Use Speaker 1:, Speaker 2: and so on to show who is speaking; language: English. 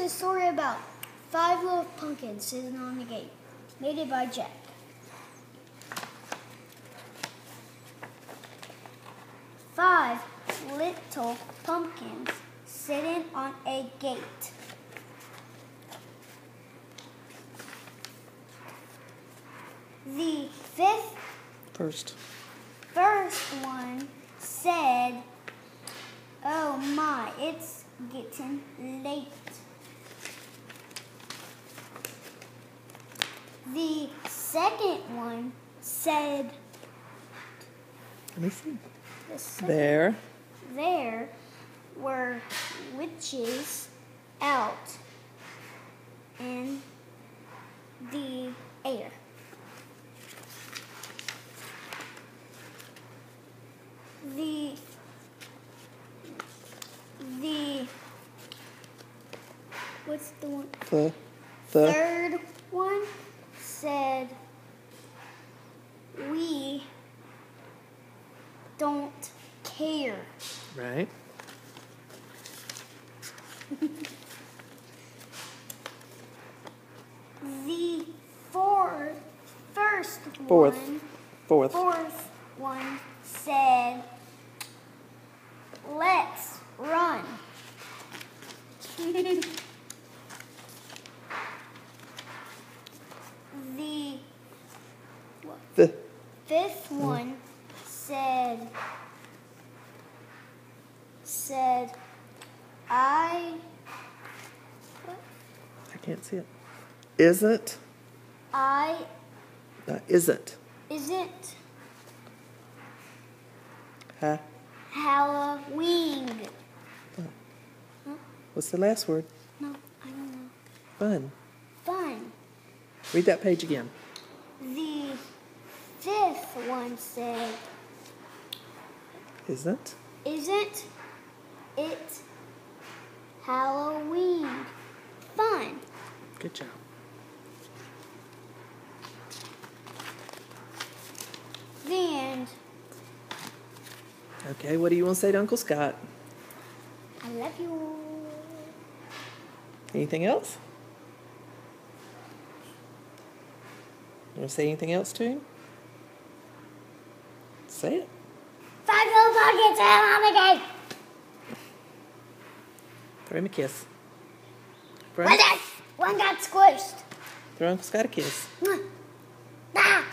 Speaker 1: a story about 5 little pumpkins sitting on the gate, made it by Jack. Five little pumpkins sitting on a gate. The first one said, "Oh my, it's getting late." The second one said,
Speaker 2: "Let me see. There
Speaker 1: were witches out in the air." What's the one?
Speaker 2: The
Speaker 1: third one said, "We don't care."
Speaker 2: Right.
Speaker 1: The
Speaker 2: fourth
Speaker 1: one said, "Let's run." The fifth one said, I
Speaker 2: can't see it. Isn't
Speaker 1: Halloween.
Speaker 2: What's the last word?
Speaker 1: No, I don't know. Fun.
Speaker 2: Read that page again.
Speaker 1: The fifth one said,
Speaker 2: Isn't
Speaker 1: it Halloween? Fun.
Speaker 2: Good job.
Speaker 1: The end.
Speaker 2: Okay, what do you want to say to Uncle Scott?
Speaker 1: I love you.
Speaker 2: Anything else? You want to say anything else to him? Say it.
Speaker 1: 5 little pumpkins on the gate.
Speaker 2: Throw him a kiss.
Speaker 1: One got squished.
Speaker 2: Throw Uncle Scott a kiss.
Speaker 1: Ah.